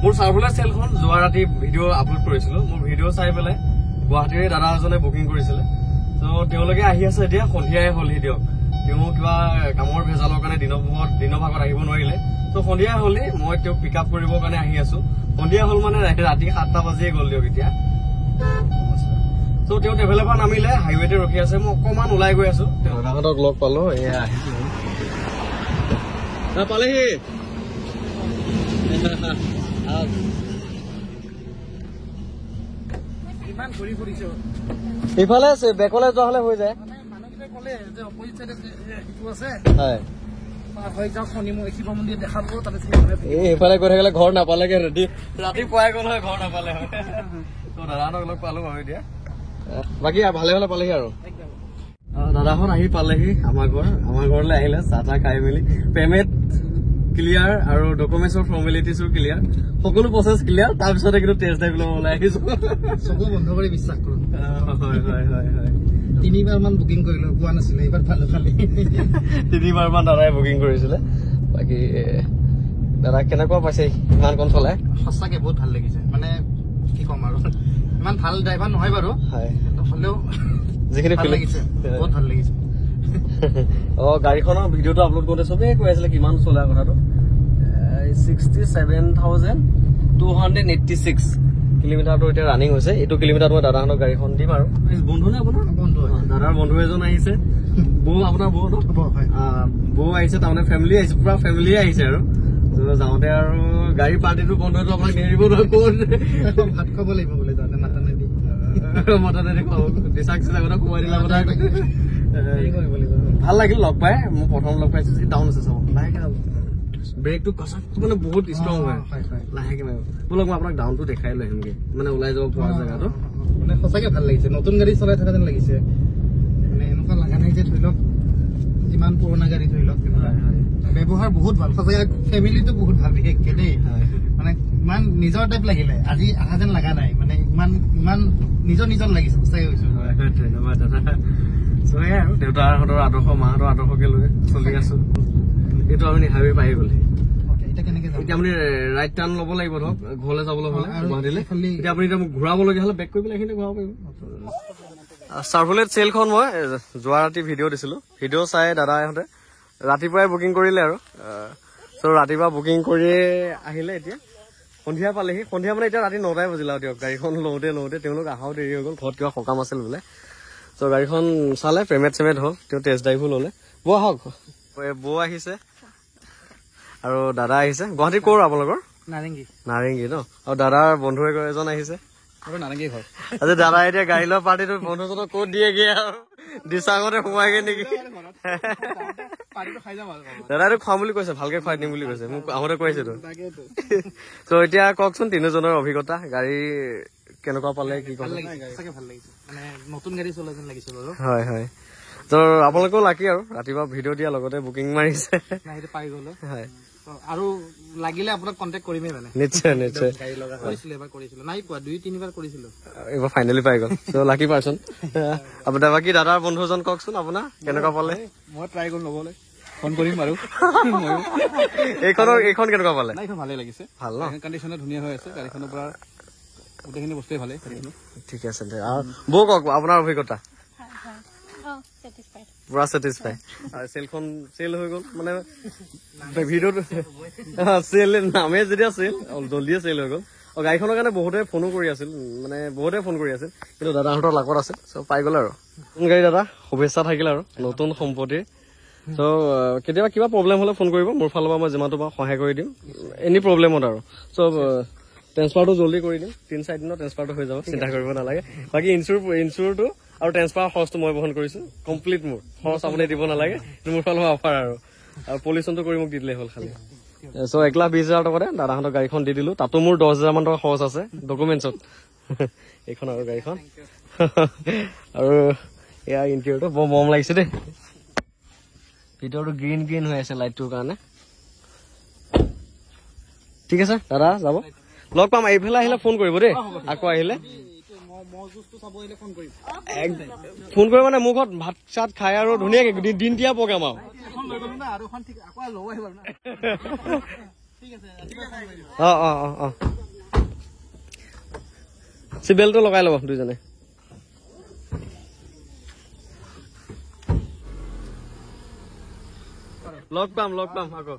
মোৰ চাৰ্ভুলাৰ চেলখন যোৱা ৰাতি ভিডিঅ' আপলোড কৰিছিলো মোৰ ভিডিঅ' চাই পেলাই গুৱাহাটীৰ দাদা এজনে বুকিং কৰিছিলে তো তেওঁলোকে আহি আছে এতিয়া সন্ধিয়াই হলহি দিয়ক তেওঁ কিবা কামৰ ভেজালৰ কাৰণে দিনৰ ভাগত আহিব নোৱাৰিলে তো সন্ধিয়াই হলি মই তেওঁক পিক আপ কৰিবৰ কাৰণে আহি আছো সন্ধিয়া হল মানে ৰাতি 7টা বাজিয়ে গ'ল দিয়ক এতিয়া তো তেওঁ ডেভেলপাৰ নামিলে হাইৱেতে ৰখি আছে মই অকমান ওলাই গৈ আছো দাদাহঁতক লগ পালো এয়া পালেহি ইফালে আছে বেকলে যোৱা হলে হৈ যায় এইফালে গৈ থাকিলে ঘৰ নাপালেগে ৰাতি পুৱাই গ'ল হয় ঘৰ নাপালে হয় দাদাহঁতক লগ পালো বাৰু এতিয়া বাকী ভালে ভালে পালেহি আৰু দাদাহঁত আহি পালেহি আমাৰ ঘৰলৈ আহিলে চাহ তাহ খাই মেলি পেমেণ্ট ক্লিয়াৰ আৰু ডকুমেণ্টছৰ ফৰ্মেলিটিছো ক্লিয়াৰ সকলো প্ৰচেছ ক্লিয়াৰ তাৰপিছতে কিন্তু টেষ্ট ড্ৰাইভ ল'ব ওলাই আহিছো চকু বন্ধ কৰি বিশ্বাস কৰো হয় 3বাৰ মান বুকিং কৰিলো পোৱা নাছিলে এইবাৰ ভালো খালি 3বাৰ মান দাদাই বুকিং কৰিছিলে বাকী দাদা কেনেকুৱা পাইছে ইমান কণ চলাই সঁচাকে বহুত ভাল লাগিছে মানে কি কম আৰু ইমান ভাল ড্ৰাইভাৰ নহয় বাৰু হয় হ'লেও যিখিনি ভাল লাগিছে বহুত ভাল লাগিছে গাড়ীখনৰ ভিডিঅ'টো আপলোড কৰোঁতে চবেই কৈ আছিলে কিমান চলা কথাটো 67,286 কিলোমিটাৰটো এতিয়া ৰানিং হৈছে এইটো কিলোমিটাৰ মই দাদাহঁতৰ গাড়ীখন দিম আৰু বন্ধু নে আপোনাৰ বন্ধু দাদাৰ বন্ধু এজন আহিছে বৌ আপোনাৰ বৌ বৌ আহিছে তাৰমানে ফেমিলি আহিছে পুৰা ফেমিলি আহিছে আৰু যাওঁতে আৰু গাড়ী পাৰ্টিটো বন্ধুটো আপোনাক নেৰিব নহয় ভাত খাব লাগিব বোলে যাওঁতে মাতানেদি খুৱাব দিচাক চিচাক কথা খুৱাই দিলা কথা ভাল লাগিল লগ পাই মই প্ৰথম লগ পাইছো ডাউন আছে চব লাহেকে ব্ৰেকটো কচাকটো মানে বহুত ষ্ট্ৰং হয় লাহেকে মাৰিব বলক মই আপোনাক ডাউনটো দেখাই লৈ আহিমগে মানে ওলাই যাব পৰা জেগাটো মানে সঁচাকে ভাল লাগিছে নতুন গাড়ী চলাই থকা যেন লাগিছে মানে এনেকুৱা লগা নাই যে ধৰি লওক যিমান পুৰণা গাড়ী ধৰি লওক ব্যৱহাৰ বহুত ভাল সঁচাকে ফেমিলিটো বহুত ভাল বিশেষকে দেই মানে ইমান নিজৰ টাইপ লাগিলে আজি আহা যেন লগা নাই মানে ইমান নিজৰ লাগিছে সঁচাকে কৈছো ধন্যবাদ দাদা সেয়াই আৰু দেউতাহঁতৰ আদৰ্শ মাহঁতৰ আদৰ্শকে লৈ চলি আছো এইটো আপুনি হাইৱে পাই গ'লে এতিয়া আপুনি ৰাইট টাৰ্ণ ল'ব লাগিব ধৰক ঘৰলৈ যাবলৈ হ'লে গুৱাহাটীলৈ এতিয়া আপুনি এতিয়া মোক ঘূৰাবলগীয়া হ'লে বেক কৰি পেলাই এইখিনি ঘূৰাব পাৰিব চাৰ্ভুলেট চেলখন মই যোৱা ৰাতি ভিডিঅ' দিছিলো ভিডিঅ' চাই দাদাহঁতে ৰাতিপুৱাই বুকিং কৰিলে আৰু ৰাতিপুৱা বুকিং কৰি আহিলে এতিয়া সন্ধিয়া পালেহি সন্ধিয়া মানে এতিয়া ৰাতি 9টাই বাজিলে আৰু দিয়ক গাড়ীখন লওঁতে তেওঁলোক আহাও দেৰি হৈ গ'ল ঘৰত কিবা সকাম আছিল বোলে গাড়ীখন চালে পেমেণ্ট চেমেণ্ট হ'ল তেওঁ টেষ্ট ড্ৰাইভো ল'লে বৌ আহক বৌ আহিছে আৰু দাদা আহিছে গুৱাহাটী ক'ৰ আপোনালোকৰ নাৰেংগী ন আৰু দাদাৰ বন্ধু এজন আহিছে নাৰেংগী ঘৰ আজি দাদা এতিয়া গাড়ী লোৱা পাৰ্টিটো বন্ধুজনক ক'ত দিয়েগে আৰু দিচাঙতে সোমাইগে নেকি দাদাইটো খুৱাম বুলি কৈছে ভালকে খুৱাই দিম বুলি কৈছে মোক আহোঁতে কৈছেতো তো এতিয়া কওকচোন তিনিজনৰ অভিজ্ঞতা গাড়ী কেনেকুৱা পালে কি ভাল লাগিছে ভাল লাগিছে মানে নতুন গাড়ী চলাই যেন লাগিছে বাৰু হয় তো আপোনালোকেও লাকি আৰু ৰাতিপুৱা ভিডিঅ' দিয়া লগতে বুকিং মাৰিছে পাই গ'লো হয় আৰু লাগিলে আপোনাক কণ্টেক্ট কৰিমেই মানে নিশ্চয় কৰিছিলো এবাৰ কৰিছিলো নাই পোৱা 2-3বাৰ কৰিছিলো এইবাৰ ফাইনেলি পাই গ'ল তো লাকি পাৰ্চন আপোনাৰ বাকী দাদাৰ বন্ধুজন কওকচোন আপোনাৰ কেনেকুৱা পালে মই ট্ৰাই কৰিম ল'বলৈ ফোন কৰিম বাৰু এইখন কেনেকুৱা পালে এইখন ভালেই লাগিছে ভাল ন কণ্ডিশ্যনে ধুনীয়া হৈ আছে গাড়ীখনৰ পৰা গোটেইখিনি বস্তুৱে ভালেই ঠিক আছে বৌ কওক আপোনাৰ অভিজ্ঞতা পুৰা চেটিছফাই চেলখন চেল হৈ গ'ল মানে ভিডিঅ'টো চেল নামে যেতিয়া চেল জলদিয়ে চেল হৈ গ'ল গাড়ীখনৰ কাৰণে বহুতে ফোনো কৰি আছিল কিন্তু দাদাহঁতৰ লাকত আছে চব পাই গ'ল আৰু নতুন গাড়ী দাদা শুভেচ্ছা থাকিল আৰু নতুন সম্পত্তিৰ তো কেতিয়াবা কিবা প্ৰব্লেম হ'লে ফোন কৰিব মোৰ ফালৰ পৰা মই যিমানটো পাৰোঁ সহায় কৰি দিম এনি প্ৰব্লেমত আৰু চব ট্ৰেন্সফাৰটো জল্দি কৰি দিম 3-4 দিনত ট্ৰেন্সফাৰটো হৈ যাব চিন্তা কৰিব নালাগে বাকী ইনচুৰটো আৰু ট্ৰেন্সফাৰ খৰচটো মই বহন কৰিছো কমপ্লিট মোৰ খৰচ আপুনি দিব নালাগে মোৰ ফালৰ পৰা অফাৰ আৰু পলিউশ্যনটো কৰি মোক দি দিলে হ'ল খালি 1,20,000 টকাতে দাদাহঁতৰ গাড়ীখন দি দিলো তাতো মোৰ 10,000 মান টকা খৰচ আছে ডকুমেণ্টছত এইখন আৰু গাড়ীখন আৰু এয়া ইণ্টেৰিয়ৰটো বৰ মৰম লাগিছে দেই ভিতৰটো গ্ৰীণ হৈ আছে লাইটটোৰ কাৰণে ঠিক আছে দাদা যাব লগ পাম এইফালে আহিলে ফোন কৰিব দেই আকৌ আহিলে ফোন কৰিব মানে মোৰ ঘৰত ভাত চাত খাই আৰু ধুনীয়াকে দিনতীয়া প্ৰগ্ৰাম আৰু চিট বেল্টটো লগাই ল'ব দুইজনে লগ পাম আকৌ